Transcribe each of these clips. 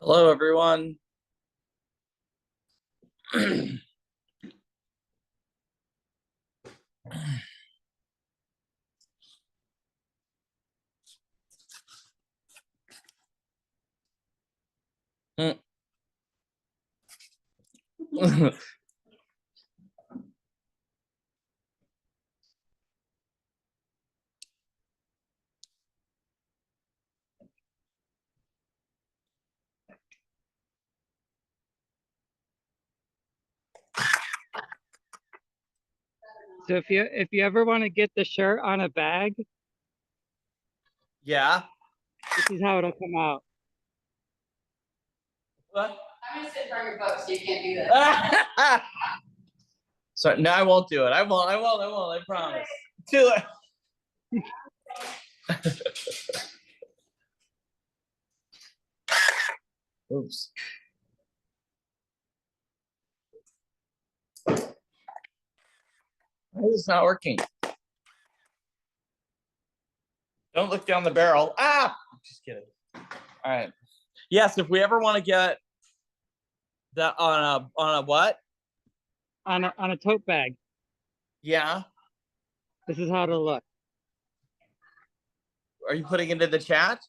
Hello, everyone. So if you ever want to get the shirt on a bag, Yeah. this is how it'll come out. What? I'm gonna sit in front of your book, so you can't do that. So no, I won't do it. I won't. I promise. Too late. Oops. Why is this not working? Don't look down the barrel. Ah! Just kidding. All right. Yes, if we ever want to get that on a what? On a tote bag. Yeah. This is how it'll look. Are you putting it in the chat?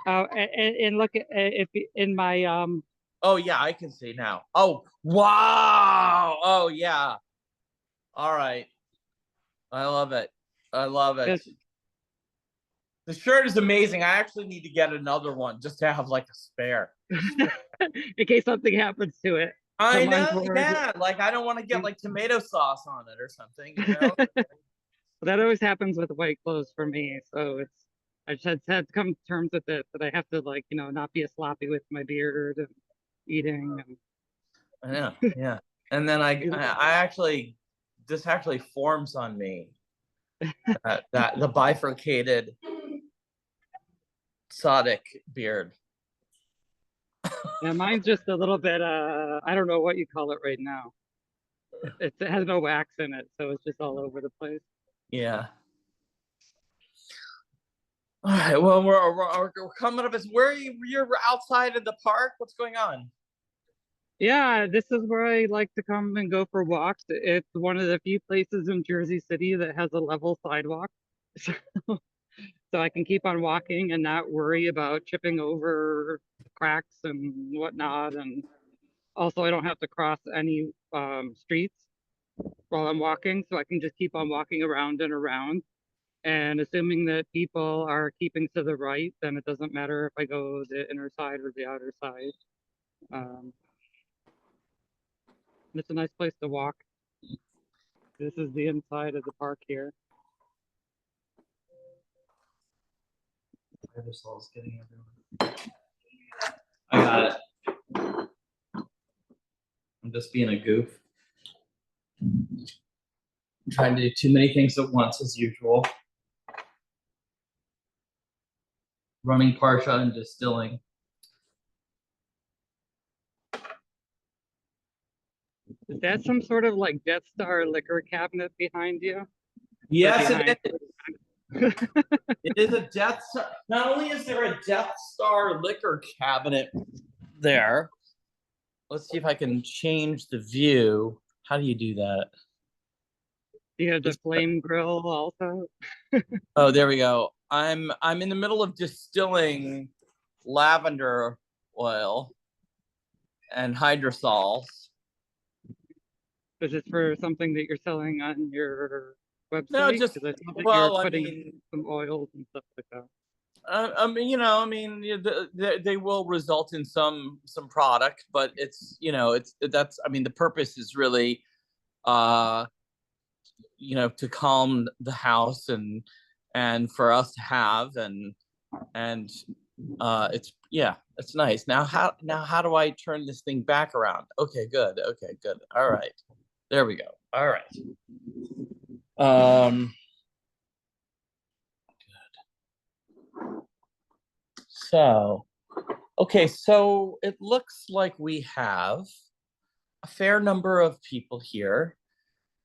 Oh, and look at if in my Oh yeah, I can see now. Oh wow. Oh yeah. All right. I love it. I love it. The shirt is amazing. I actually need to get another one just to have like a spare. in case something happens to it. I know, yeah. Like I don't want to get like tomato sauce on it or something, you know? That always happens with white clothes for me. So I just had to come to terms with it, that I have to, like, not be a sloppy with my beard and eating. I know, yeah. And then I actually, this actually forms on me. that the bifurcated Sodic beard. Yeah, mine's just a little bit I don't know what you call it right now. It has no wax in it, so it's just all over the place. Yeah. All right. Well, we're coming up. Where are you? You're outside in the park. What's going on? Yeah, this is where I like to come and go for walks. It's one of the few places in Jersey City that has a level sidewalk. So I can keep on walking and not worry about tripping over cracks and whatnot. And also, I don't have to cross any streets while I'm walking, so I can just keep on walking around and around. And assuming that people are keeping to the right, then it doesn't matter if I go the inner side or the outer side. It's a nice place to walk. This is the inside of the park here. Aerosol's getting everyone. I got it. I'm just being a goof. I'm trying to do too many things at once, as usual. Running Parsha and distilling. Is that some sort of like Death Star liquor cabinet behind you? Yes, it is. It is a Death Star. Not only is there a Death Star liquor cabinet there, let's see if I can change the view. How do you do that? You have the flame grill also. Oh, there we go. I'm in the middle of distilling lavender oil and hydrosols. Is this for something that you're selling on your website? No, just you're putting some oils and stuff like that. They will result in some product, but the purpose is really, to calm the house and for us to have and it's nice. Now how do I turn this thing back around? Okay, good. All right, there we go. All right. So, okay, so it looks like we have a fair number of people here.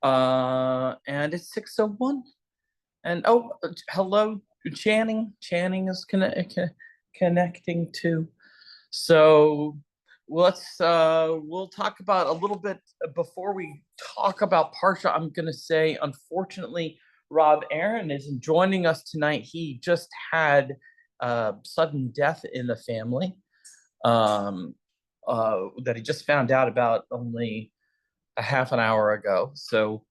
And it's 6:01. And hello, Channing. Channing is connecting too. So we'll talk about a little bit before we talk about Parsha. I'm going to say, unfortunately, Rob Aaron isn't joining us tonight. He just had sudden death in the family that he just found out about only a half an hour ago. So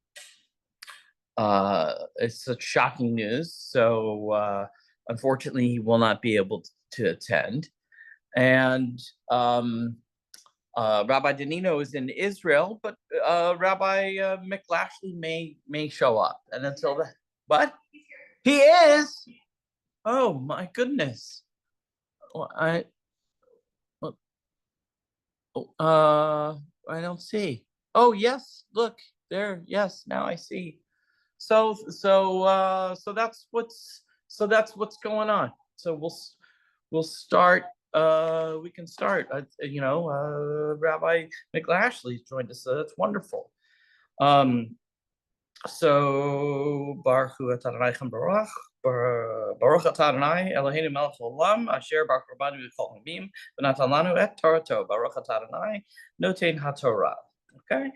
it's such shocking news. So unfortunately, he will not be able to attend. And Rabbi Danino is in Israel, but Rabbi McLashley may show up. And until then, what? He is. Oh my goodness. Well, I don't see. Oh yes, look there. Yes, now I see. So that's what's going on. So we'll start. We can start. Rabbi McLashley's joined us, so that's wonderful. So Baruch Hu Atah Adonai Chem Baruch Atah Adonai Eloheinu Melech Haolam Asher Baruch Rabanu B'Kol Hamim V'Natan Lanu Et Torato Baruch Atah Adonai Notein HaTorah. Okay,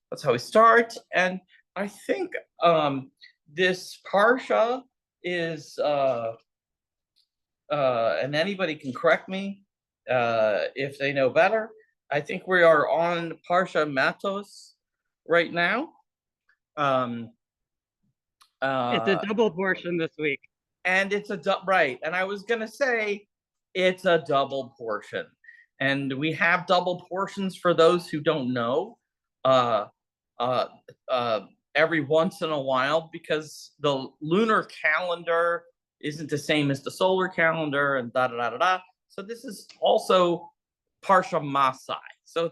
that's how we start, and I think this parsha is and anybody can correct me if they know better. I think we are on Parsha Matos right now. It's a double portion this week. And it's right. And I was gonna say it's a double portion. And we have double portions for those who don't know. Every once in a while, because the lunar calendar isn't the same as the solar calendar, and da da da da da. So this is also Parsha Masai. So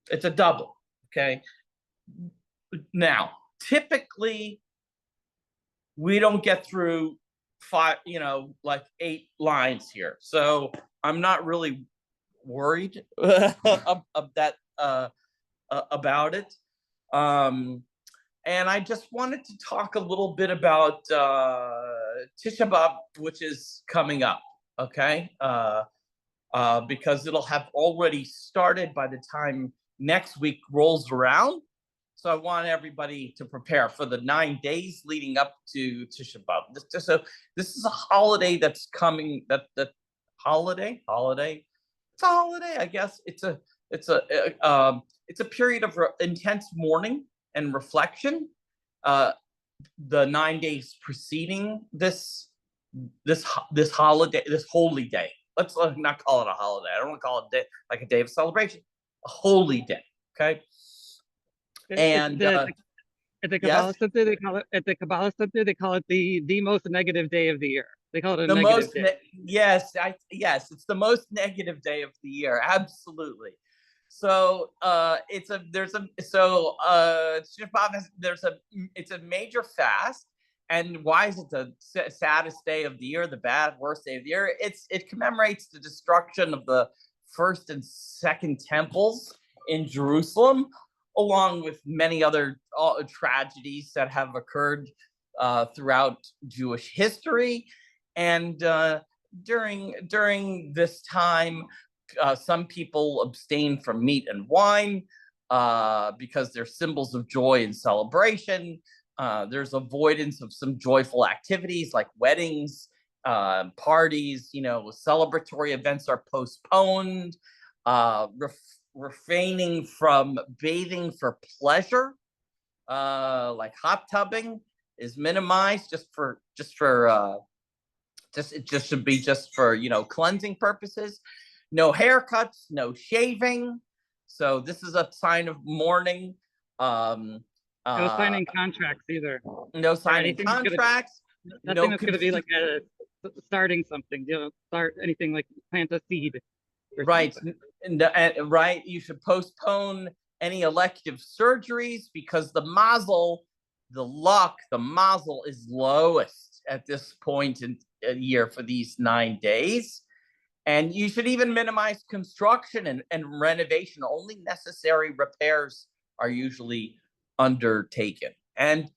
it's a double. Okay. Now, typically, we don't get through 8 lines here. So I'm not really worried about it. And I just wanted to talk a little bit about Tisha B'Av, which is coming up, okay? Because it'll have already started by the time next week rolls around. So I want everybody to prepare for the 9 days leading up to Tisha B'Av. This is a holiday that's coming. That holiday. It's a holiday, I guess. It's a period of intense mourning and reflection. The 9 days preceding this holiday, this holy day. Let's not call it a holiday. I don't want to call it like a day of celebration. A holy day. Okay. And at the Kabbalah Center, they call it the most negative day of the year. They call it a negative day. Yes, it's the most negative day of the year. Absolutely. So it's a major fast. And why is it the saddest day of the year, the worst day of the year? It commemorates the destruction of the first and second temples in Jerusalem, along with many other tragedies that have occurred throughout Jewish history. And during this time, some people abstain from meat and wine because they're symbols of joy and celebration. There's avoidance of some joyful activities like weddings, parties. Celebratory events are postponed. Refraining from bathing for pleasure, like hot tubbing, is minimized just for cleansing purposes. No haircuts, no shaving. So this is a sign of mourning. No signing contracts either. No signing contracts. Nothing that's going to be like starting something. Start anything like plant a seed. Right. Right. You should postpone any elective surgeries because the mazel is lowest at this point in a year for these 9 days. And you should even minimize construction and renovation. Only necessary repairs are usually undertaken. And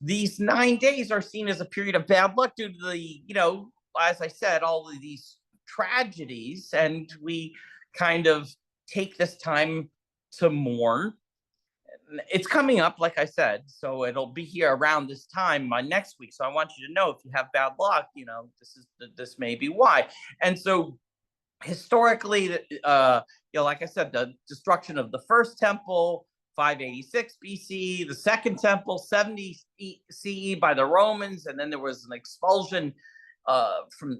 these 9 days are seen as a period of bad luck due to the, as I said, all of these tragedies, and we kind of take this time to mourn. It's coming up, like I said, so it'll be here around this time next week. So I want you to know, if you have bad luck, this may be why. And so historically, like I said, the destruction of the first temple, 586 BC, the second temple, 70 CE by the Romans, and then there was an expulsion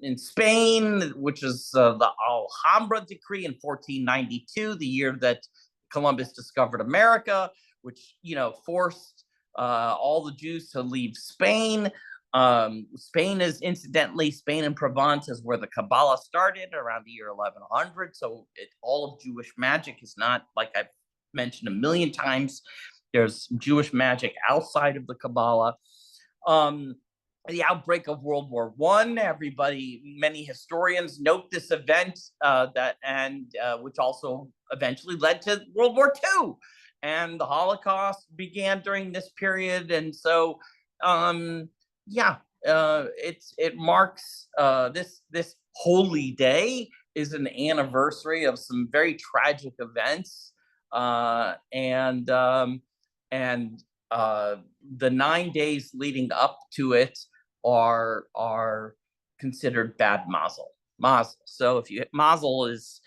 in Spain, which is the Alhambra decree in 1492, the year that Columbus discovered America, which forced all the Jews to leave Spain. Spain and Provence is where the Kabbalah started around the year 1100. So all of Jewish magic is not, like I've mentioned a million times, there's Jewish magic outside of the Kabbalah. The outbreak of World War I, many historians note this event which also eventually led to World War II. And the Holocaust began during this period. And so, it marks this holy day is an anniversary of some very tragic events, and the 9 days leading up to it are considered bad mazel. So mazel is,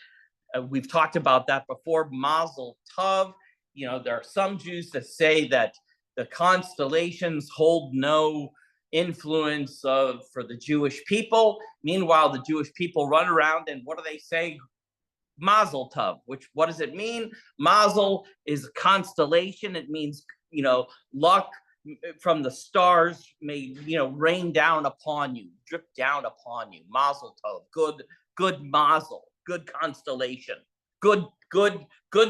we've talked about that before. Mazel tov. There are some Jews that say that the constellations hold no influence for the Jewish people. Meanwhile, the Jewish people run around and what do they say? Mazel tov. What does it mean? Mazel is a constellation. It means luck from the stars may rain down upon you, drip down upon you. Mazel tov. Good mazel. Good constellation. Good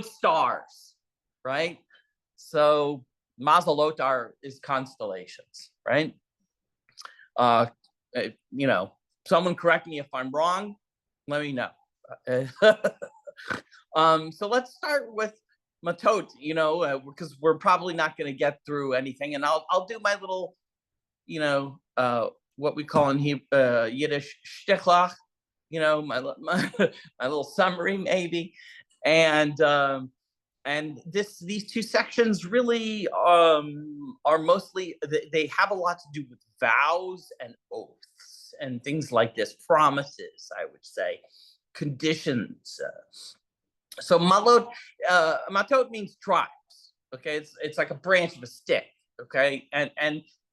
stars. Right? So Mazelot is constellations, right? Someone correct me if I'm wrong. Let me know. So let's start with Matot, because we're probably not going to get through anything, and I'll do my little, what we call in Yiddish shtichlach, my little summary maybe, and these two sections really are mostly, they have a lot to do with vows and oaths and things like this, promises, I would say, conditions. So matot means tribes. Okay, it's like a branch of a stick. Okay, and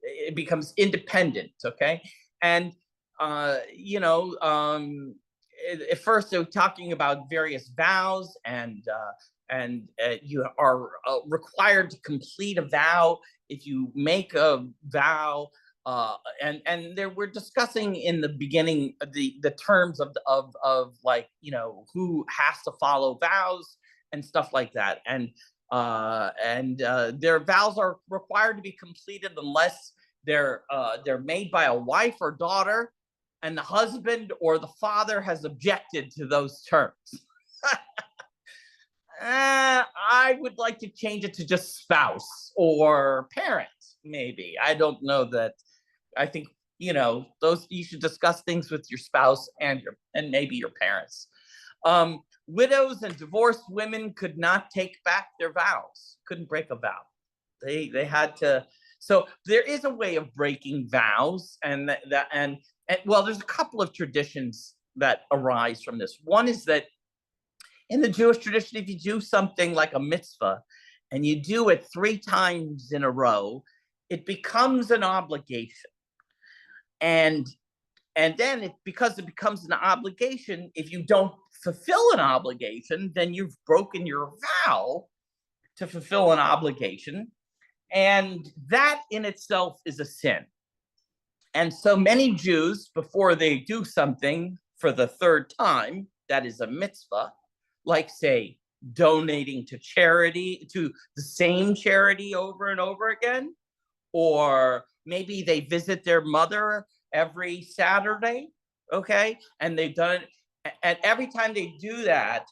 it becomes independent. Okay, and at first they're talking about various vows, and you are required to complete a vow if you make a vow. And we're discussing in the beginning the terms of like who has to follow vows and stuff like that, and their vows are required to be completed unless they're made by a wife or daughter, and the husband or the father has objected to those terms. I would like to change it to just spouse or parent, maybe. I don't know that. I think those, you should discuss things with your spouse and maybe your parents. Widows and divorced women could not take back their vows. Couldn't break a vow. They had to. So there is a way of breaking vows, and well, there's a couple of traditions that arise from this. One is that in the Jewish tradition, if you do something like a mitzvah and you do it 3 times in a row, it becomes an obligation. And then because it becomes an obligation, if you don't fulfill an obligation, then you've broken your vow to fulfill an obligation. And that in itself is a sin. And so many Jews, before they do something for the 3rd time, that is a mitzvah, like say donating to charity, to the same charity over and over again, or maybe they visit their mother every Saturday, okay? And they've done it, and every time they do that,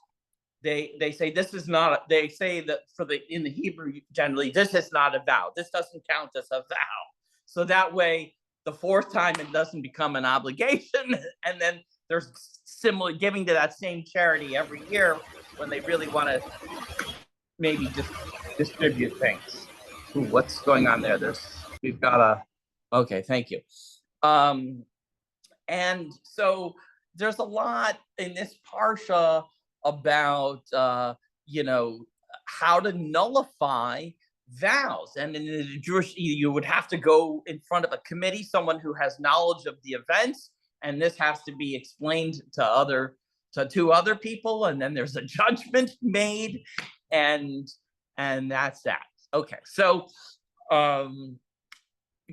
they say this is not, they say that in the Hebrew generally, this is not a vow. This doesn't count as a vow. So that way, the 4th time it doesn't become an obligation, and then there's similar, giving to that same charity every year when they really want to maybe just distribute things. Ooh, what's going on there? We've got okay, thank you. And so there's a lot in this Parsha about, how to nullify vows. And in the Jewish, you would have to go in front of a committee, someone who has knowledge of the events, and this has to be explained to two other people, and then there's a judgment made, and that's that. Okay, so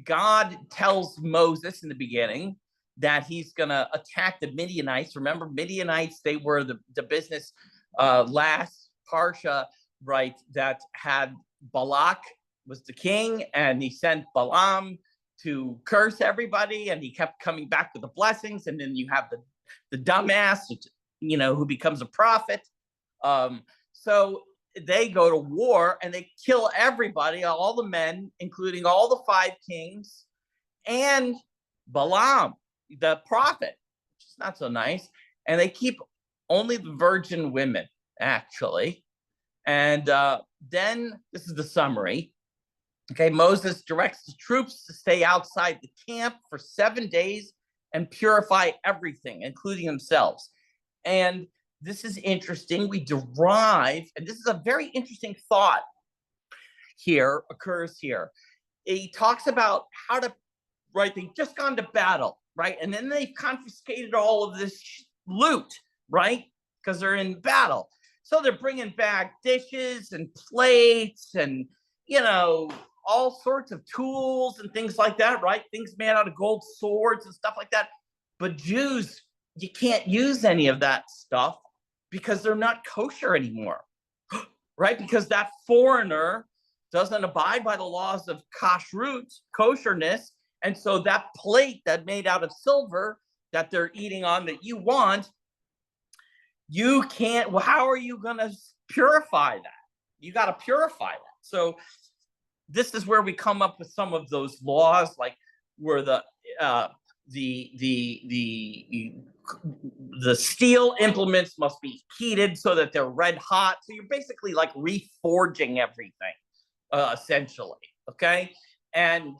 God tells Moses in the beginning that he's gonna attack the Midianites. Remember, Midianites, they were the business last Parsha, right, that had Balak was the king, and he sent Balaam to curse everybody, and he kept coming back with the blessings, and then you have the dumbass, who becomes a prophet. So they go to war and they kill everybody, all the men, including all the 5 kings, and Balaam, the prophet, which is not so nice. And they keep only the virgin women, actually. And then this is the summary. Okay, Moses directs the troops to stay outside the camp for 7 days and purify everything, including themselves. And this is interesting. We derive, and this is a very interesting thought here, occurs here. He talks about how to, right, they've just gone to battle, right? And then they've confiscated all of this loot, right? Because they're in battle. So they're bringing back dishes and plates and, all sorts of tools and things like that, right? Things made out of gold swords and stuff like that. But Jews, you can't use any of that stuff because they're not kosher anymore, right? Because that foreigner doesn't abide by the laws of kosherness. And so that plate that made out of silver that they're eating on that you want, you can't, well, how are you going to purify that? You got to purify that. So this is where we come up with some of those laws, like where the steel implements must be heated so that they're red hot. So you're basically like reforging everything, essentially. Okay, and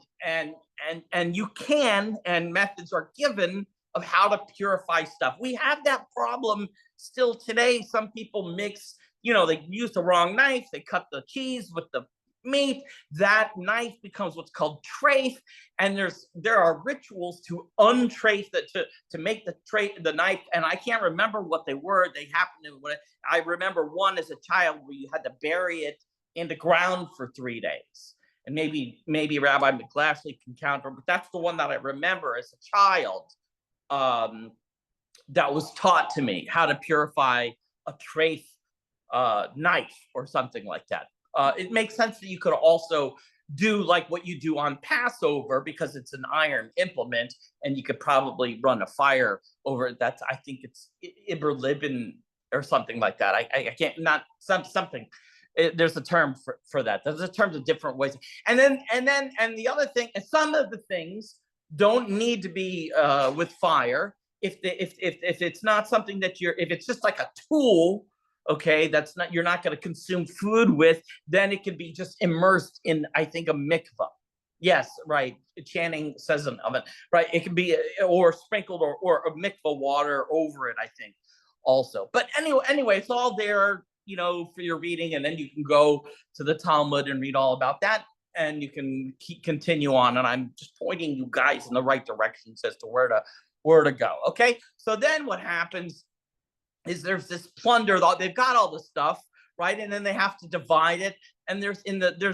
you can, and methods are given of how to purify stuff. We have that problem still today. Some people mix, they use the wrong knife. They cut the cheese with the meat. That knife becomes what's called trafe, and there are rituals to untrafe that, to make the knife. And I can't remember what they were. They happened to. I remember one as a child where you had to bury it in the ground for 3 days. And maybe Rabbi McGlashley can counter, but that's the one that I remember as a child. That was taught to me, how to purify a trafe knife or something like that. It makes sense that you could also do like what you do on Passover, because it's an iron implement, and you could probably run a fire over it. I think it's Iber Libin or something like that. I can't, not something. There's a term for that. There's a term of different ways. And the other thing, and some of the things don't need to be with fire. If it's not something that if it's just like a tool, okay, you're not going to consume food with, then it can be just immersed in, I think, a mikvah. Yes, right. Channing says an oven, right? It can be, or sprinkled, or a mikvah water over it, I think, also. But anyway, it's all there, for your reading, and then you can go to the Talmud and read all about that, and you can continue on. And I'm just pointing you guys in the right directions as to where to go. Okay, so then what happens is there's this plunder. They've got all the stuff, right? And then they have to divide it. And there's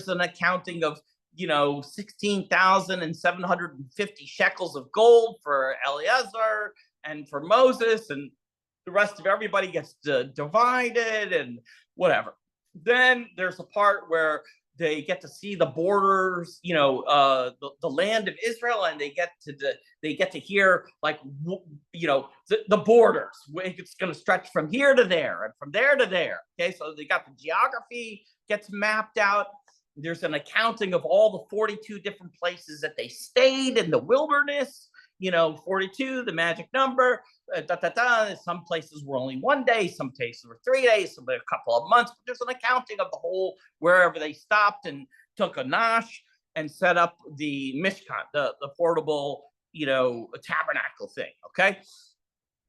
an accounting of 16,750 shekels of gold for Eleazar and for Moses, and the rest of everybody gets divided and whatever. Then there's a part where they get to see the borders, the land of Israel, and they get to hear, like, the borders. It's going to stretch from here to there and from there to there. Okay, so they got the geography gets mapped out. There's an accounting of all the 42 different places that they stayed in the wilderness. 42, the magic number. Some places were only 1 day, some places were 3 days, some a couple of months. But there's an accounting of the whole, wherever they stopped and took a nosh and set up the Mishkan, the portable, tabernacle thing, okay?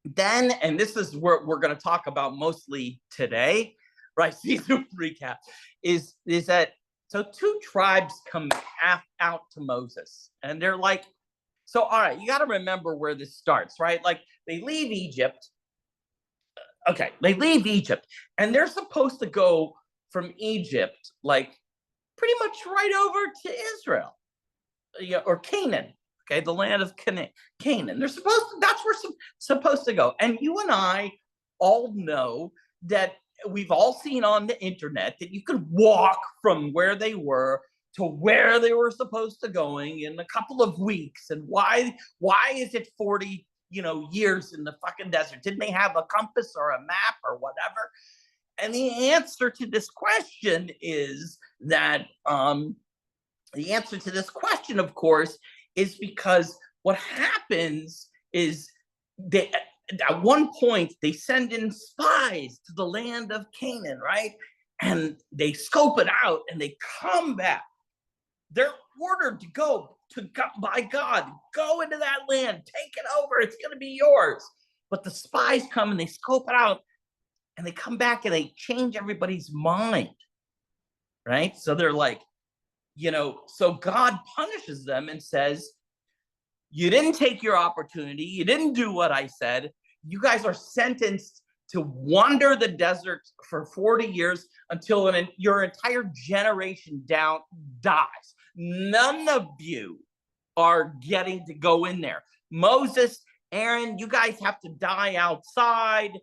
Then, and this is what we're going to talk about mostly today, right? Season recap is that, so 2 tribes come out to Moses, and they're like, so, all right, you got to remember where this starts, right? Like, they leave Egypt. Okay, they leave Egypt, and they're supposed to go from Egypt, like, pretty much right over to Israel, or Canaan, okay, the land of Canaan. They're supposed to, that's where supposed to go. And you and I all know that we've all seen on the internet that you could walk from where they were to where they were supposed to going in a couple of weeks. And why is it 40 years in the fucking desert? Didn't they have a compass or a map or whatever? And the answer to this question is that the answer to this question, of course, is because what happens is they, at one point, they send in spies to the land of Canaan, right? And they scope it out and they come back. They're ordered to go by God, go into that land, take it over, it's going to be yours. But the spies come and they scope it out and they come back and they change everybody's mind, right? So they're like, so God punishes them and says, you didn't take your opportunity, you didn't do what I said, you guys are sentenced to wander the desert for 40 years until your entire generation dies. None of you are getting to go in there. Moses, Aaron, you guys have to die outside.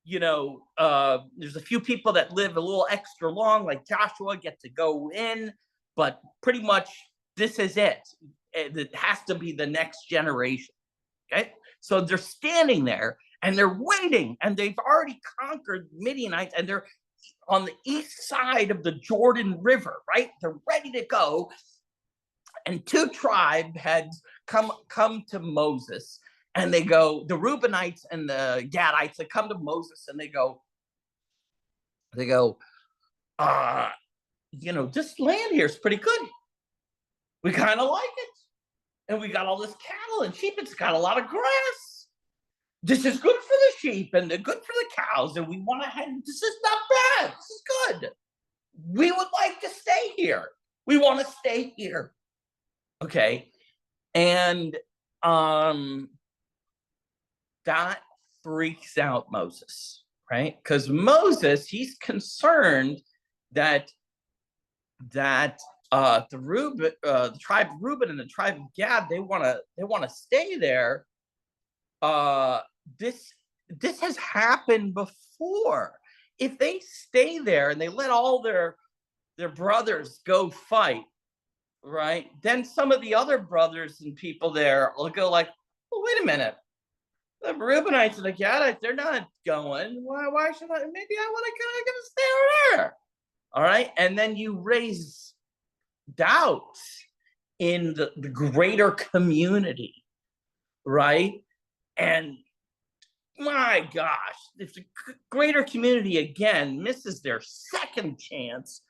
There's a few people that live a little extra long, like Joshua, get to go in, but pretty much this is it. It has to be the next generation, okay? So they're standing there and they're waiting, and they've already conquered Midianites, and they're on the east side of the Jordan River, right? They're ready to go. And 2 tribe heads come to Moses, and they go, the Reubenites and the Gadites, they come to Moses and they go, this land here is pretty good. We kind of like it. And we got all this cattle and sheep. It's got a lot of grass. This is good for the sheep and good for the cows. And we want to head, this is not bad. This is good. We would like to stay here. We want to stay here. Okay. And that freaks out Moses, right? Because Moses, he's concerned that the tribe of Reuben and the tribe of Gad, they want to stay there. This has happened before. If they stay there and they let all their brothers go fight, right? Then some of the other brothers and people there will go like, well, wait a minute. The Reubenites and the Gadites, they're not going. Why should I? Maybe I want to stay over there. All right. And then you raise doubts in the greater community, right? And my gosh, if the greater community again misses their second chance,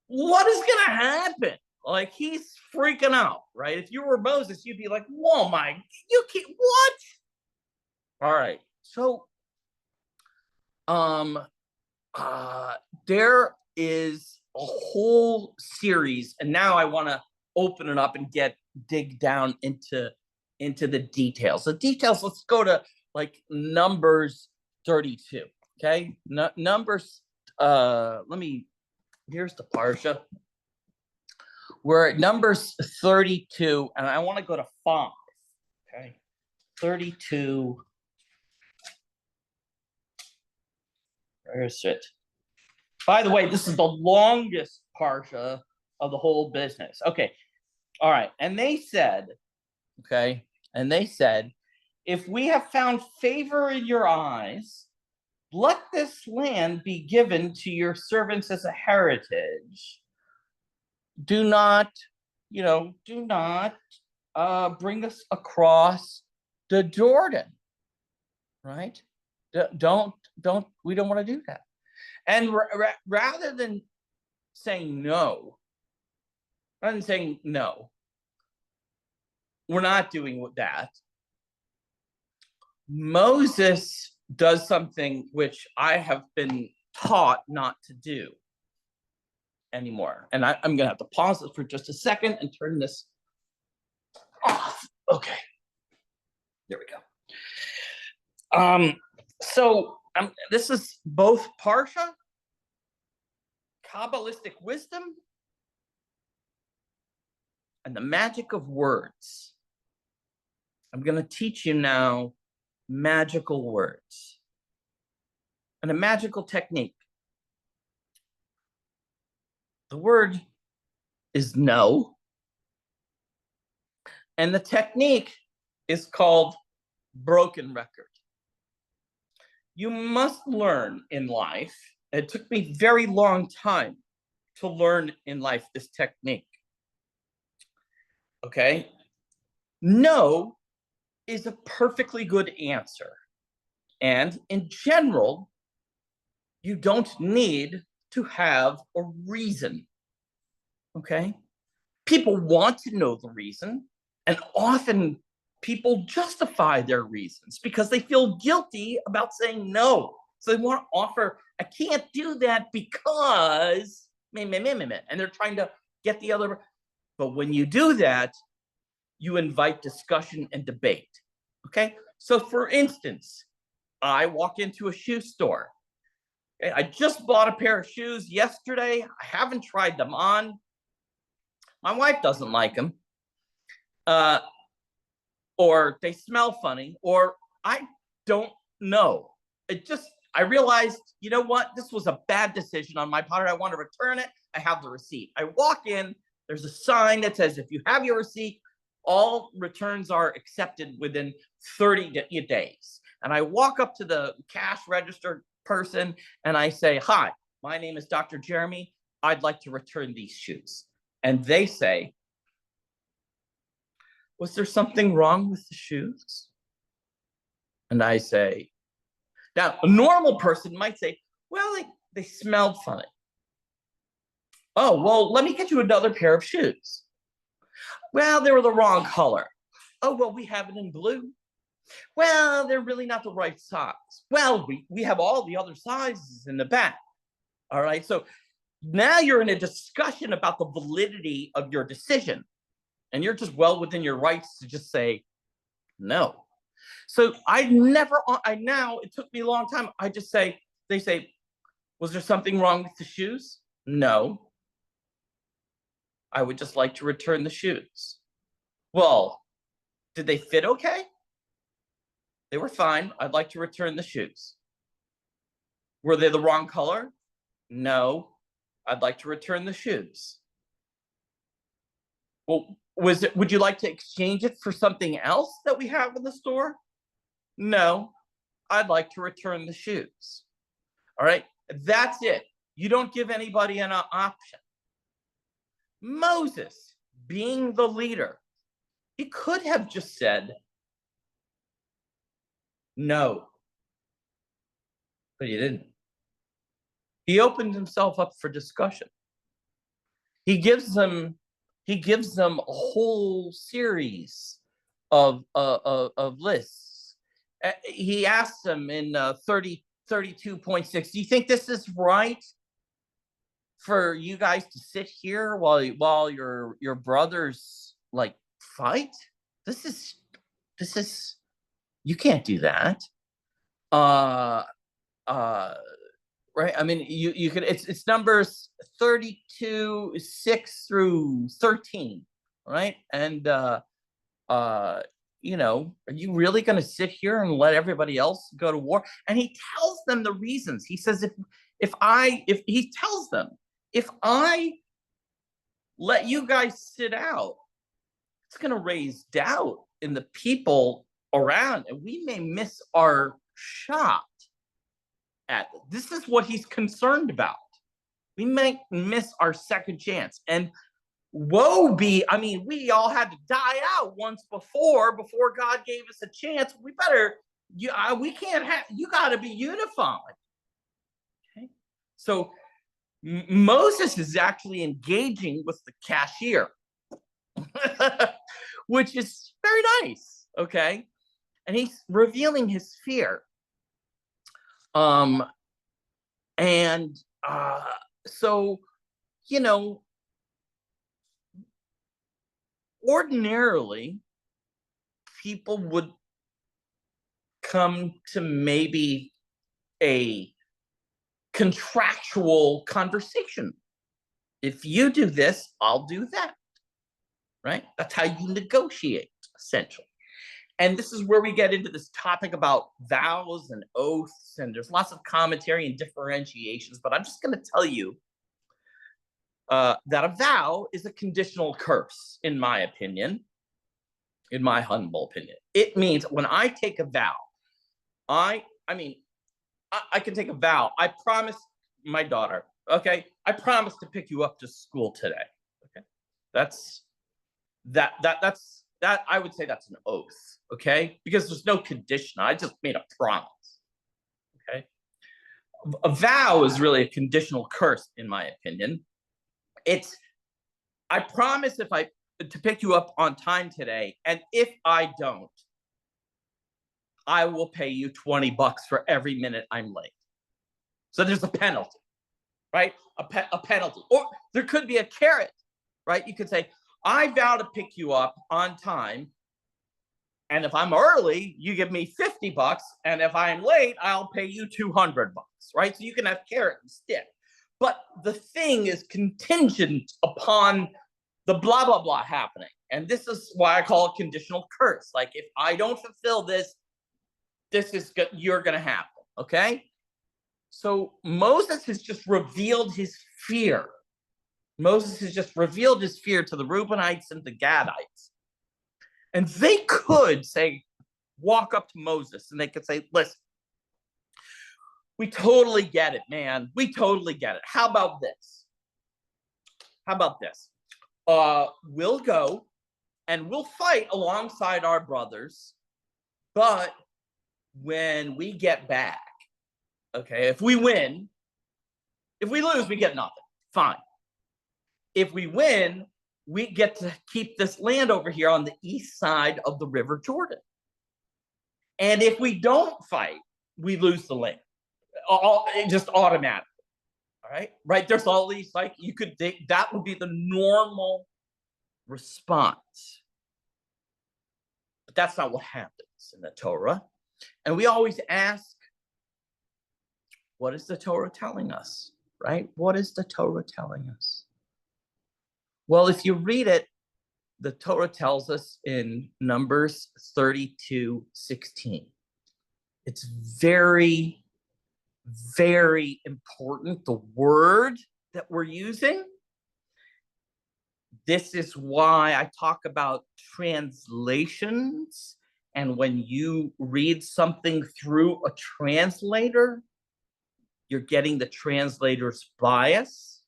what is going to happen? Like, he's freaking out, right? If you were Moses, you'd be like, whoa, you can't, what? All right. So, there is a whole series, and now I want to open it up and dig down into the details. The details, let's go to like Numbers 32, okay? Numbers, here's the Parsha. We're at Numbers 32, and I want to go to 5, okay? 32. Where is it? By the way, this is the longest Parsha of the whole business. Okay. All right. And they said, if we have found favor in your eyes, let this land be given to your servants as a heritage. Do not bring us across the Jordan. right? Don't, we don't want to do that. And rather than saying no, we're not doing that. Moses does something which I have been taught not to do anymore. And I'm going to have to pause it for just a second and turn this off. Okay. There we go. So this is both Parsha, Kabbalistic wisdom, and the magic of words. I'm going to teach you now magical words and a magical technique. The word is no, and the technique is called broken record. You must learn in life. It took me a very long time to learn in life this technique. Okay? No is a perfectly good answer. And in general, you don't need to have a reason. Okay? People want to know the reason, and often people justify their reasons because they feel guilty about saying no. So they want to offer, I can't do that because, and they're trying to get the other. But when you do that, you invite discussion and debate. Okay? So for instance, I walk into a shoe store. Okay? I just bought a pair of shoes yesterday. I haven't tried them on. My wife doesn't like them. Or they smell funny, or I don't know. I realized, you know what? This was a bad decision on my part. I want to return it. I have the receipt. I walk in, there's a sign that says, if you have your receipt, all returns are accepted within 30 days. And I walk up to the cash register person and I say, hi, my name is Dr. Jeremy. I'd like to return these shoes. And they say, was there something wrong with the shoes? And I say, now a normal person might say, well, they smelled funny. Oh, well, let me get you another pair of shoes. Well, they were the wrong color. Oh, well, we have it in blue. Well, they're really not the right size. Well, we have all the other sizes in the back. All right, so now you're in a discussion about the validity of your decision. And you're just well within your rights to just say no. So it took me a long time. They say, was there something wrong with the shoes? No. I would just like to return the shoes. Well, did they fit okay? They were fine. I'd like to return the shoes. Were they the wrong color? No. I'd like to return the shoes. Well, would you like to exchange it for something else that we have in the store? No, I'd like to return the shoes. All right, that's it. You don't give anybody an option. Moses, being the leader, he could have just said no, but he didn't. He opened himself up for discussion. He gives them a whole series of lists. He asks them in 32.6, do you think this is right for you guys to sit here while your brothers like fight? This is you can't do that. Right? I mean, you can. It's numbers 32:6 through 13, right? And are you really going to sit here and let everybody else go to war? And he tells them the reasons. He says, if I let you guys sit out, it's going to raise doubt in the people around, and we may miss our shot. This is what he's concerned about. We might miss our second chance. And woe be, I mean, we all had to die out once before God gave us a chance. We better we can't have, you got to be unified. Okay. So Moses is actually engaging with the cashier, which is very nice. Okay. And he's revealing his fear. So, ordinarily, people would come to maybe a contractual conversation. If you do this, I'll do that, right? That's how you negotiate, essentially. And this is where we get into this topic about vows and oaths, and there's lots of commentary and differentiations, but I'm just going to tell you that a vow is a conditional curse, in my opinion, in my humble opinion. It means when I take a vow, I can take a vow. I promise my daughter, okay, I promise to pick you up to school today. Okay, that's I would say that's an oath, okay? Because there's no condition. I just made a promise, okay? A vow is really a conditional curse, in my opinion. It's, I promise to pick you up on time today, and if I don't, I will pay you $20 for every minute I'm late. So there's a penalty, right? A penalty. Or there could be a carrot, right? You could say, I vow to pick you up on time, and if I'm early, you give me $50, and if I'm late, I'll pay you $200, right? So you can have carrot and stick. But the thing is contingent upon the blah, blah, blah happening. And this is why I call it conditional curse. Like, if I don't fulfill this, you're going to happen, okay? So Moses has just revealed his fear. Moses has just revealed his fear to the Reubenites and the Gadites. And they could say, walk up to Moses, and they could say, listen, we totally get it, man. We totally get it. How about this? We'll go and we'll fight alongside our brothers, but when we get back, okay, if we win, if we lose, we get nothing. Fine. If we win, we get to keep this land over here on the east side of the River Jordan. And if we don't fight, we lose the land. Just automatically. All right? Right? There's all these, like, you could think that would be the normal response. But that's not what happens in the Torah. And we always ask, what is the Torah telling us? Right? What is the Torah telling us? Well, if you read it, the Torah tells us in Numbers 32:16. It's very, very important, the word that we're using. This is why I talk about translations. And when you read something through a translator, you're getting the translator's bias,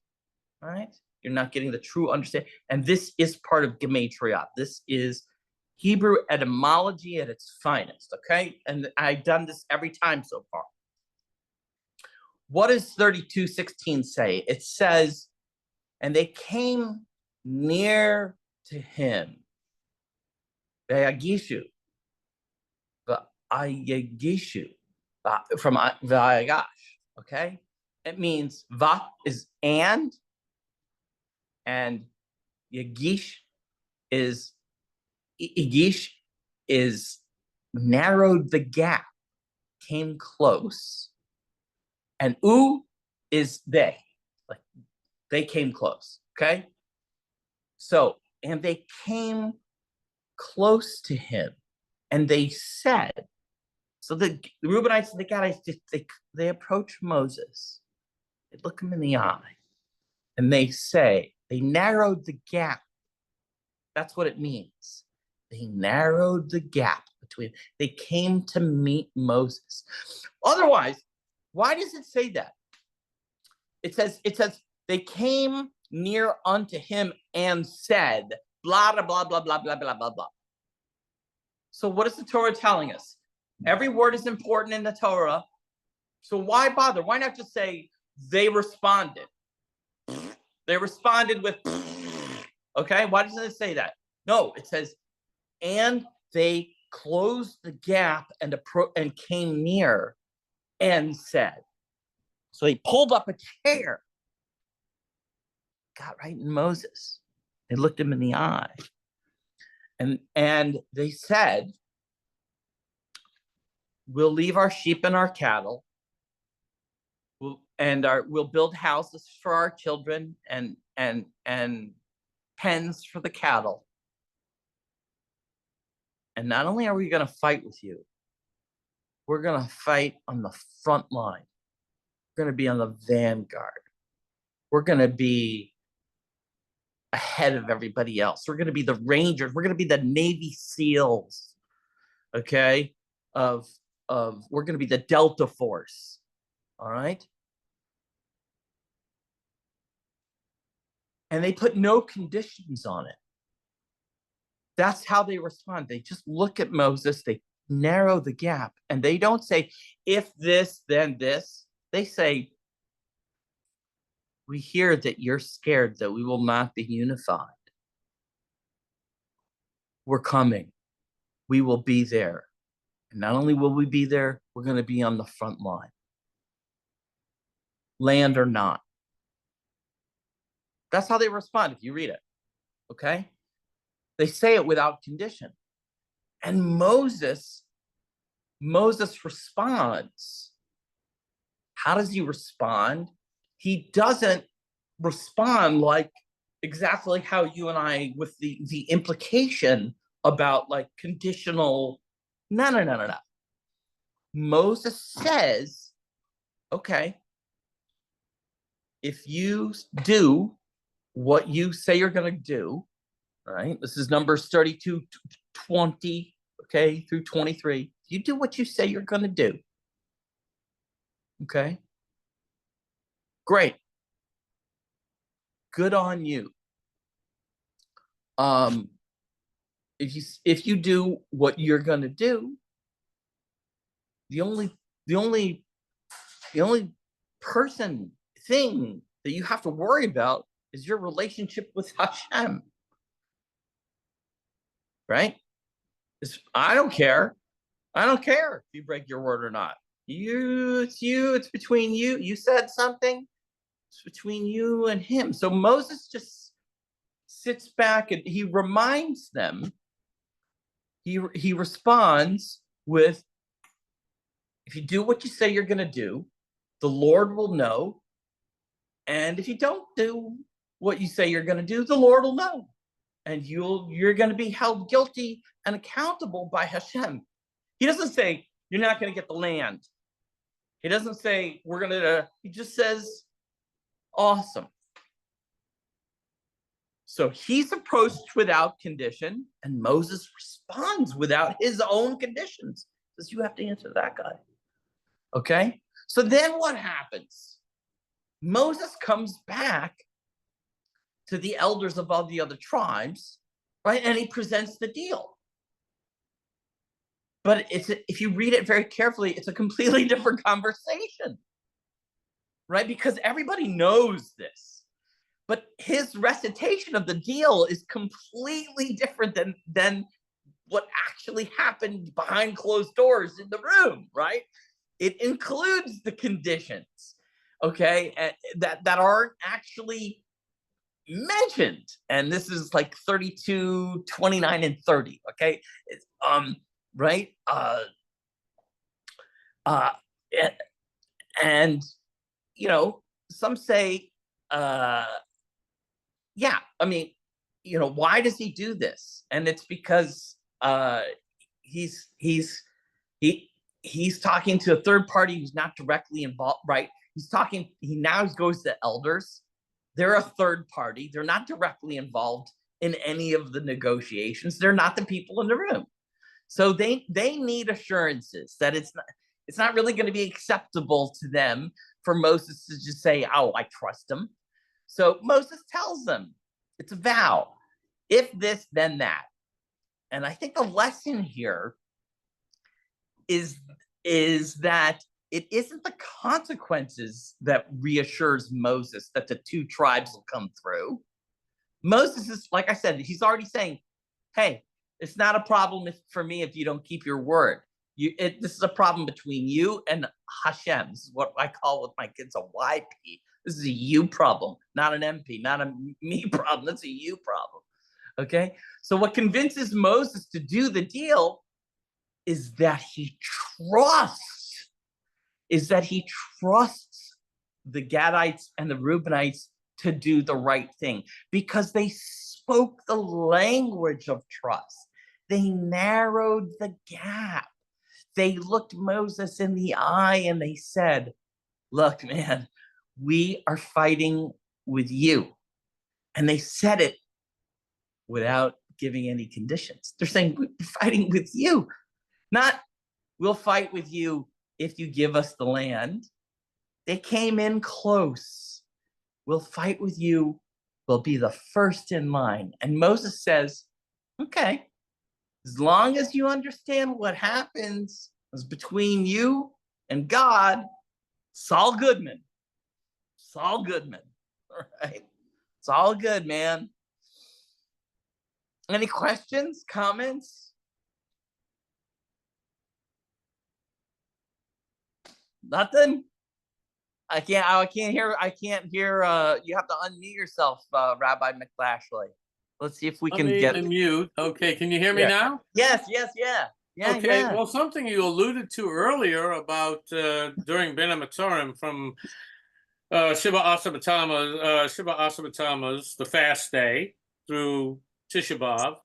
right? You're not getting the true understanding. And this is part of Gematria. This is Hebrew etymology at its finest, okay? And I've done this every time so far. What does 32:16 say? It says, and they came near to him. Vayagishu. Vayagishu. From Vayagash, okay? It means va is and Yagish is narrowed the gap, came close. And U is they, like they came close, okay? So, and they came close to him, and they said, so the Reubenites and the Gadites, they approach Moses, they look him in the eye, and they say, they narrowed the gap. That's what it means. They narrowed the gap between, they came to meet Moses. Otherwise, why does it say that? It says they came near unto him and said, blah, blah, blah, blah, blah, blah, blah, blah, blah. So what is the Torah telling us? Every word is important in the Torah. So why bother? Why not just say they responded? They responded with, okay? Why doesn't it say that? No, it says, and they closed the gap and came near and said. So they pulled up a chair, got right in Moses. They looked him in the eye. And they said, we'll leave our sheep and our cattle, we'll build houses for our children and pens for the cattle. And not only are we going to fight with you, we're going to fight on the front line. We're going to be on the vanguard. We're going to be ahead of everybody else. We're going to be the Rangers. We're going to be the Navy SEALs. Okay? We're going to be the Delta Force. All right? And they put no conditions on it. That's how they respond. They just look at Moses, they narrow the gap, and they don't say, if this, then this. They say, we hear that you're scared that we will not be unified. We're coming. We will be there. And not only will we be there, we're going to be on the front line. Land or not. That's how they respond if you read it. Okay? They say it without condition. And Moses responds. How does he respond? He doesn't respond like exactly how you and I, with the implication about like conditional. No. Moses says, okay, if you do what you say you're going to do, right? This is Numbers 32, 20, okay, through 23. You do what you say you're going to do. Okay? Great. Good on you. If you do what you're going to do, the only thing that you have to worry about is your relationship with Hashem. Right? I don't care. I don't care if you break your word or not. It's between you. You said something, it's between you and him. So Moses just sits back and he reminds them, he responds with, if you do what you say you're going to do, the Lord will know. And if you don't do what you say you're going to do, the Lord will know. And you're going to be held guilty and accountable by Hashem. He doesn't say, you're not going to get the land. He doesn't say, he just says, awesome. So he's approached without condition, and Moses responds without his own conditions. Says, you have to answer that guy. Okay? So then what happens? Moses comes back to the elders of all the other tribes, right? And he presents the deal. But if you read it very carefully, it's a completely different conversation, right? Because everybody knows this. But his recitation of the deal is completely different than what actually happened behind closed doors in the room, right? It includes the conditions, okay, that aren't actually mentioned. And this is like 32, 29, and 30, okay? Right? And, you know, some say, yeah, I mean, you know, why does he do this? And it's because he's talking to a third party who's not directly involved, right? He now goes to elders. They're a third party. They're not directly involved in any of the negotiations. They're not the people in the room. So they need assurances that it's not really going to be acceptable to them for Moses to just say, oh, I trust him. So Moses tells them, it's a vow. If this, then that. And I think the lesson here is that it isn't the consequences that reassures Moses that the two tribes will come through. Moses is, like I said, he's already saying, hey, it's not a problem for me if you don't keep your word. This is a problem between you and Hashem. This is what I call with my kids a YP. This is a you problem, not an MP, not a me problem. That's a you problem. Okay? So what convinces Moses to do the deal is that he trusts the Gadites and the Reubenites to do the right thing because they spoke the language of trust. They narrowed the gap. They looked Moses in the eye and they said, look, man, we are fighting with you. And they said it without giving any conditions. They're saying, we're fighting with you. Not, we'll fight with you if you give us the land. They came in close. We'll fight with you. We'll be the first in line. And Moses says, okay, as long as you understand what happens is between you and God, Saul Goodman. Saul Goodman. All right. It's all good, man. Any questions, comments? Nothing? I can't hear. You have to unmute yourself, Rabbi McLashley. Let's see if we can get mute. Okay, can you hear me now? Yes, yeah. Okay, yeah. well, something you alluded to earlier about during Ben HaMetzarim from Shiva Asar B'Tammuz, the fast day through Tisha B'Av.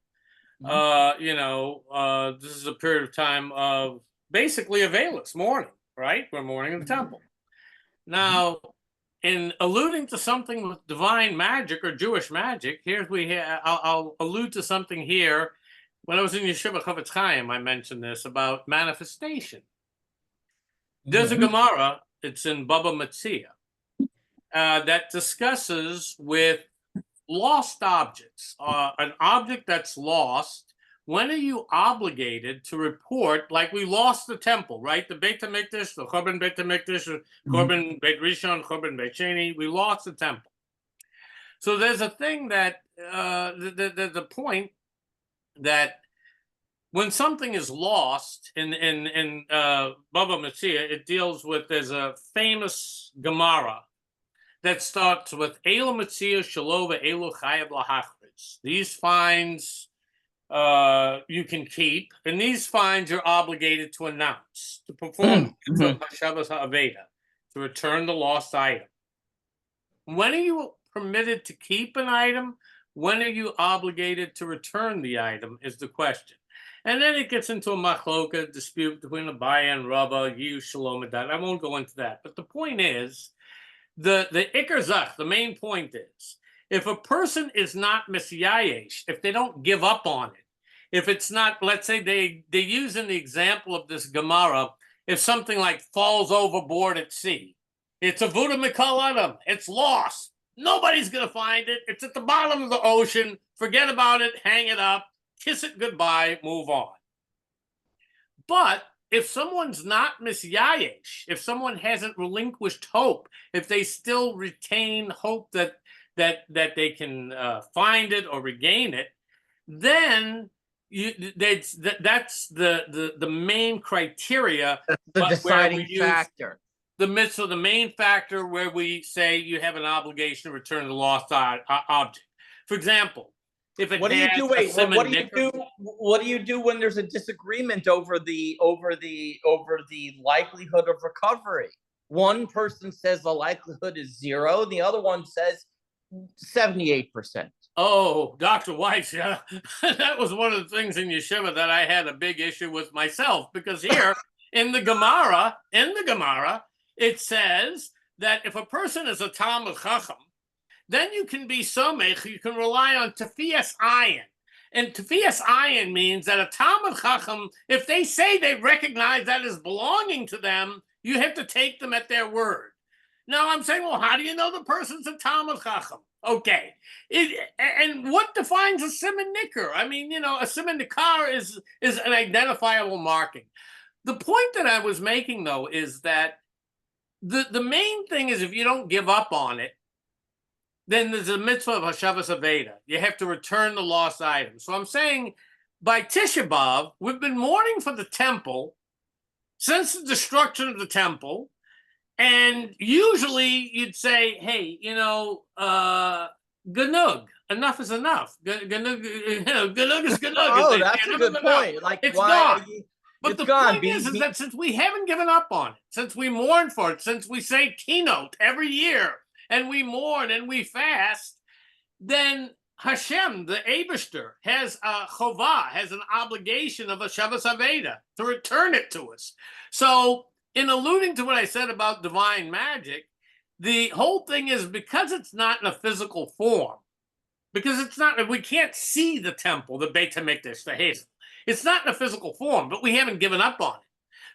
This is a period of time of basically a veilless mourning, right? We're mourning in the temple. Now, in alluding to something with divine magic or Jewish magic, I'll allude to something here. When I was in Yeshiva Chavetz Chaim, I mentioned this about manifestation. There's a Gemara, it's in Baba Metzia, that discusses with lost objects. An object that's lost, when are you obligated to report, like we lost the temple, right? The Beit HaMikdash, the Chorban Beit HaMikdash, Chorban Beit Rishon, Chorban Beit Sheni, we lost the temple. So there's a thing that, the point that when something is lost in Baba Metzia, it deals with, there's a famous Gemara that starts with Elo Metzia Shalova Elo Chayav Lahachritz. These fines you can keep, and these fines you're obligated to announce, to perform Hashavas HaAveda, to return the lost item. When are you permitted to keep an item? When are you obligated to return the item is the question. And then it gets into a machloka dispute between Abaye and Rava, Yu, Shalom, and that. I won't go into that. But the point is, the Iker Zach, the main point is, if a person is not misyayesh, if they don't give up on it, if it's not, let's say they use in the example of this Gemara, if something like falls overboard at sea, it's a Vuda Mikol Adam, it's lost. Nobody's going to find it. It's at the bottom of the ocean. Forget about it. Hang it up. Kiss it goodbye. Move on. But if someone's not misyayesh, if someone hasn't relinquished hope, if they still retain hope that they can find it or regain it, then that's the main criteria. The deciding factor. The main factor where we say you have an obligation to return the lost object. For example, if it what do you do? Wait, what do you do when there's a disagreement over the likelihood of recovery? One person says the likelihood is 0, the other one says 78%. Oh, Dr. Weiss, yeah, that was one of the things in Yeshiva that I had a big issue with myself, because here in the Gemara, it says that if a person is a Talmud Chacham, then you can be somech, you can rely on Tefias Ayin. And Tefias Ayin means that a Talmud Chacham, if they say they recognize that as belonging to them, you have to take them at their word. Now I'm saying, well, how do you know the person's a Talmud Chacham? Okay. And what defines a Siman Nikar? I mean, a Siman Nikar is an identifiable marking. The point that I was making, though, is that the main thing is if you don't give up on it, then there's a mitzvah of Hashavas Aveda. You have to return the lost item. So I'm saying by Tisha B'Av, we've been mourning for the temple since the destruction of the temple. And usually you'd say, hey, ganug, enough is enough. Ganug is ganug. Oh, that's a good point. Like, it's why? gone. But it's the gone. point is that since we haven't given up on it, since we mourn for it, since we say keynote every year, and we mourn and we fast, then Hashem, the Eibishter, has a chovah, has an obligation of a Shavas Aveda to return it to us. So, in alluding to what I said about divine magic, the whole thing is because it's not in a physical form, because it's not, we can't see the temple, the Beit HaMikdash, the Hazel. It's not in a physical form, but we haven't given up on it.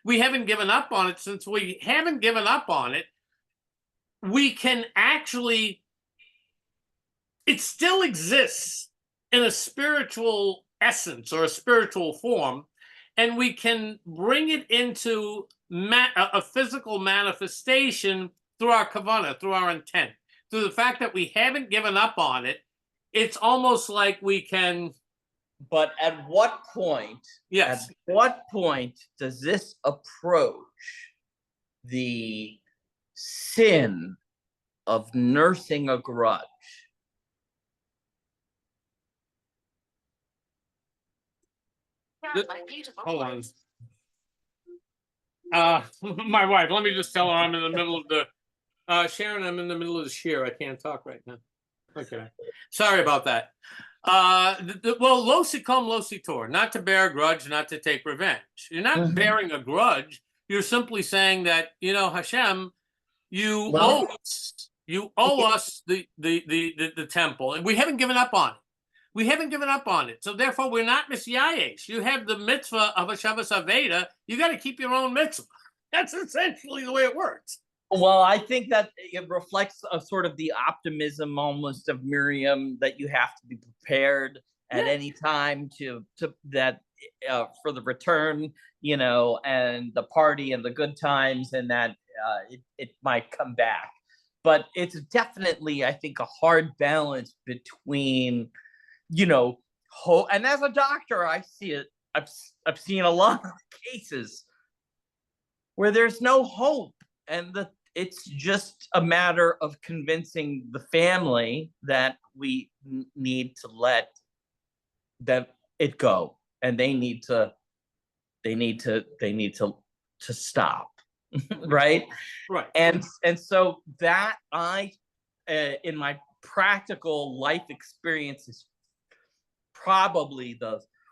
We haven't given up on it. Since we haven't given up on it, we can actually, it still exists in a spiritual essence or a spiritual form, and we can bring it into a physical manifestation through our kavanah, through our intent, through the fact that we haven't given up on it. It's almost like we can. But at what point? Yes. At what point does this approach the sin of nursing a grudge? Hold on. My wife, let me just tell her I'm in the middle of the Sharon, I'm in the middle of the shear. I can't talk right now. Okay. Sorry about that. Well, lo sikom, lo sitor, not to bear a grudge, not to take revenge. You're not bearing a grudge. You're simply saying that, Hashem, you owe us the temple, and we haven't given up on it. We haven't given up on it. So therefore, we're not misyayesh. You have the mitzvah of a Shabbos Aveda. You got to keep your own mitzvah. That's essentially the way it works. Well, I think that it reflects a sort of the optimism almost of Miriam, that you have to be prepared at any time to that for the return, and the party and the good times, and that it might come back. But it's definitely, I think, a hard balance between, hope. And as a doctor, I see it. I've seen a lot of cases where there's no hope, and it's just a matter of convincing the family that we need to let it go, and they need to stop. Right. And so that in my practical life experience, is probably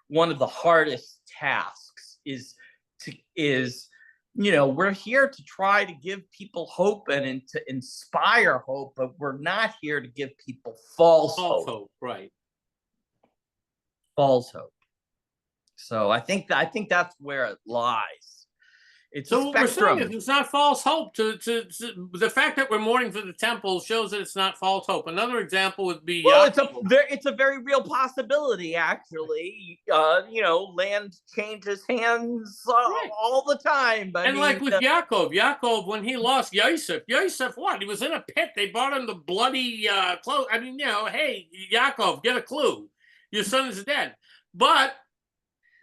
one of the hardest tasks is we're here to try to give people hope and to inspire hope, but we're not here to give people false hope. Right. False hope. So I think that's where it lies. It's so a what we're spectrum. saying is it's not false hope. To the fact that we're mourning for the temple shows that it's not false hope. Another example would be it's a very real possibility, actually. Land changes hands all the time. But with Yaakov, when he lost Yosef, what? He was in a pit. They brought him the bloody clothes. Hey, Yaakov, get a clue. Your son is dead. But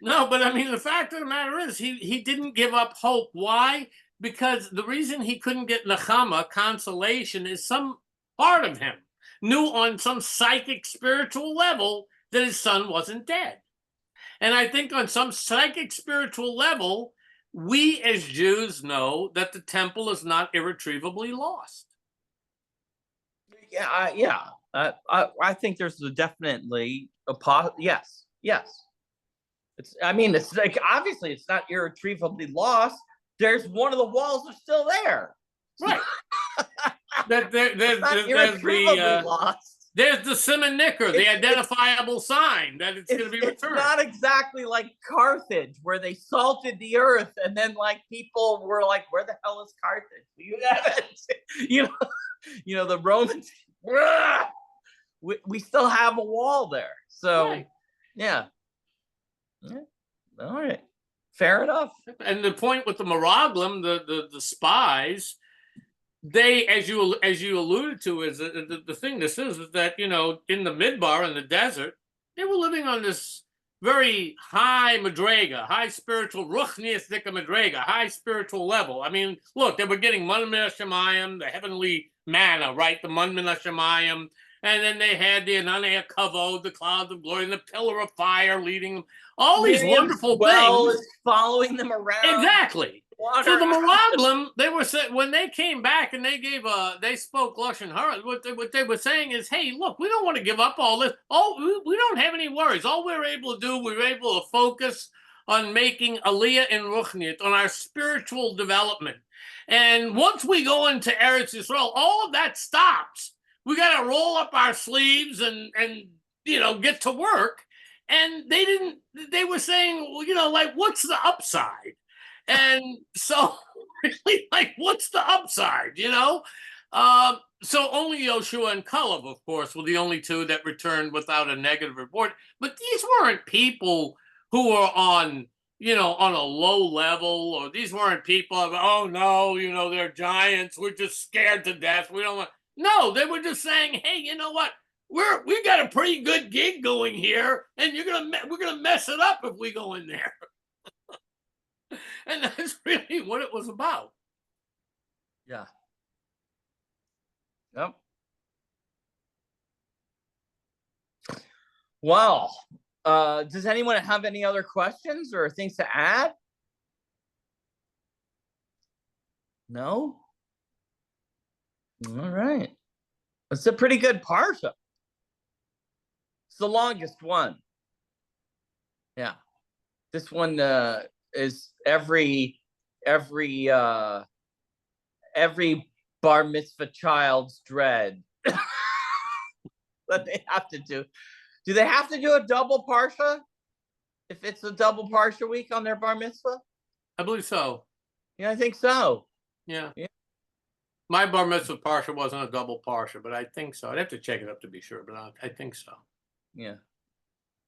the fact of the matter is he didn't give up hope. Why? Because the reason he couldn't get nechama, consolation, is some part of him knew on some psychic, spiritual level that his son wasn't dead. And I think on some psychic, spiritual level, we as Jews know that the temple is not irretrievably lost. Yeah. I think there's definitely yes. It's like, obviously it's not irretrievably lost. There's one of the walls are still there. Right. There's the Simon Nicker, the identifiable sign that it's going to be returned. It's not exactly like Carthage, where they salted the earth and then people were like, where the hell is Carthage? You haven't, the Romans, we still have a wall there. So, yeah. All right. Fair enough. And the point with the Miraglim, the spies, they, as you alluded to, is the thing. This is that, you know, in the Midbar, in the desert, they were living on this very high madrega, high spiritual ruchniistic madrega, high spiritual level. I mean, look, they were getting Manmin Hashemayim, the heavenly manna, right? The Manmin Hashemayim, and then they had the Ananei Kavod, the clouds of glory, and the pillar of fire leading them. All these wonderful things. Is following them around. Exactly. Water. So the Miraglim, they were when they came back and they spoke Lashon Hara. What they were saying is, hey, look, we don't want to give up all this. We don't have any worries. All we were able to do, we were able to focus on making Aliyah and Ruchniut, on our spiritual development. And once we go into Eretz Yisrael, all of that stops. We got to roll up our sleeves and you know, get to work. And they were saying, well, you know, like, what's the upside? And so, really, like, what's the upside, you know? So only Yoshua and Caleb, of course, were the only two that returned without a negative report. But these weren't people who were on, you know, on a low level, or these weren't people of, oh, no, you know, they're giants. We're just scared to death. We don't want. No, they were just saying, hey, you know what? We got a pretty good gig going here, and we're gonna mess it up if we go in there. And that's really what it was about. Yeah. Yep. Well, does anyone have any other questions or things to add? No? All right. It's a pretty good parsha. It's the longest one. Yeah. This one is every bar mitzvah child's dread that they have to do. Do they have to do a double parsha if it's a double parsha week on their bar mitzvah? I believe so. Yeah, I think so. Yeah. My bar mitzvah parsha wasn't a double parsha, but I think so. I'd have to check it up to be sure, but I think so. Yeah.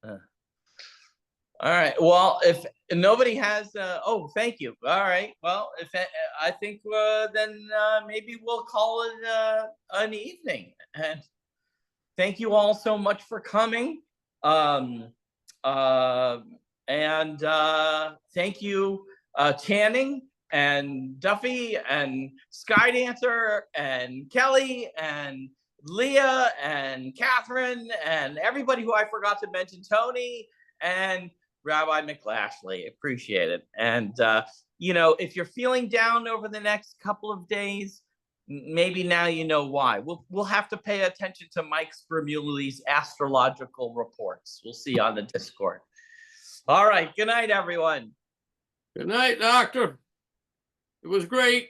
All right. Well, if nobody has, thank you. All right. Well, if I think then maybe we'll call it an evening. And thank you all so much for coming. And thank you, Channing and Duffy and Skydancer and Kelly and Leah and Catherine and everybody who I forgot to mention, Tony and Rabbi McLashley. Appreciate it. And, you know, if you're feeling down over the next couple of days, maybe now you know why. We'll have to pay attention to Mike Spermuli's astrological reports. We'll see you on the Discord. All right. Good night, everyone. Good night, Doctor. It was great.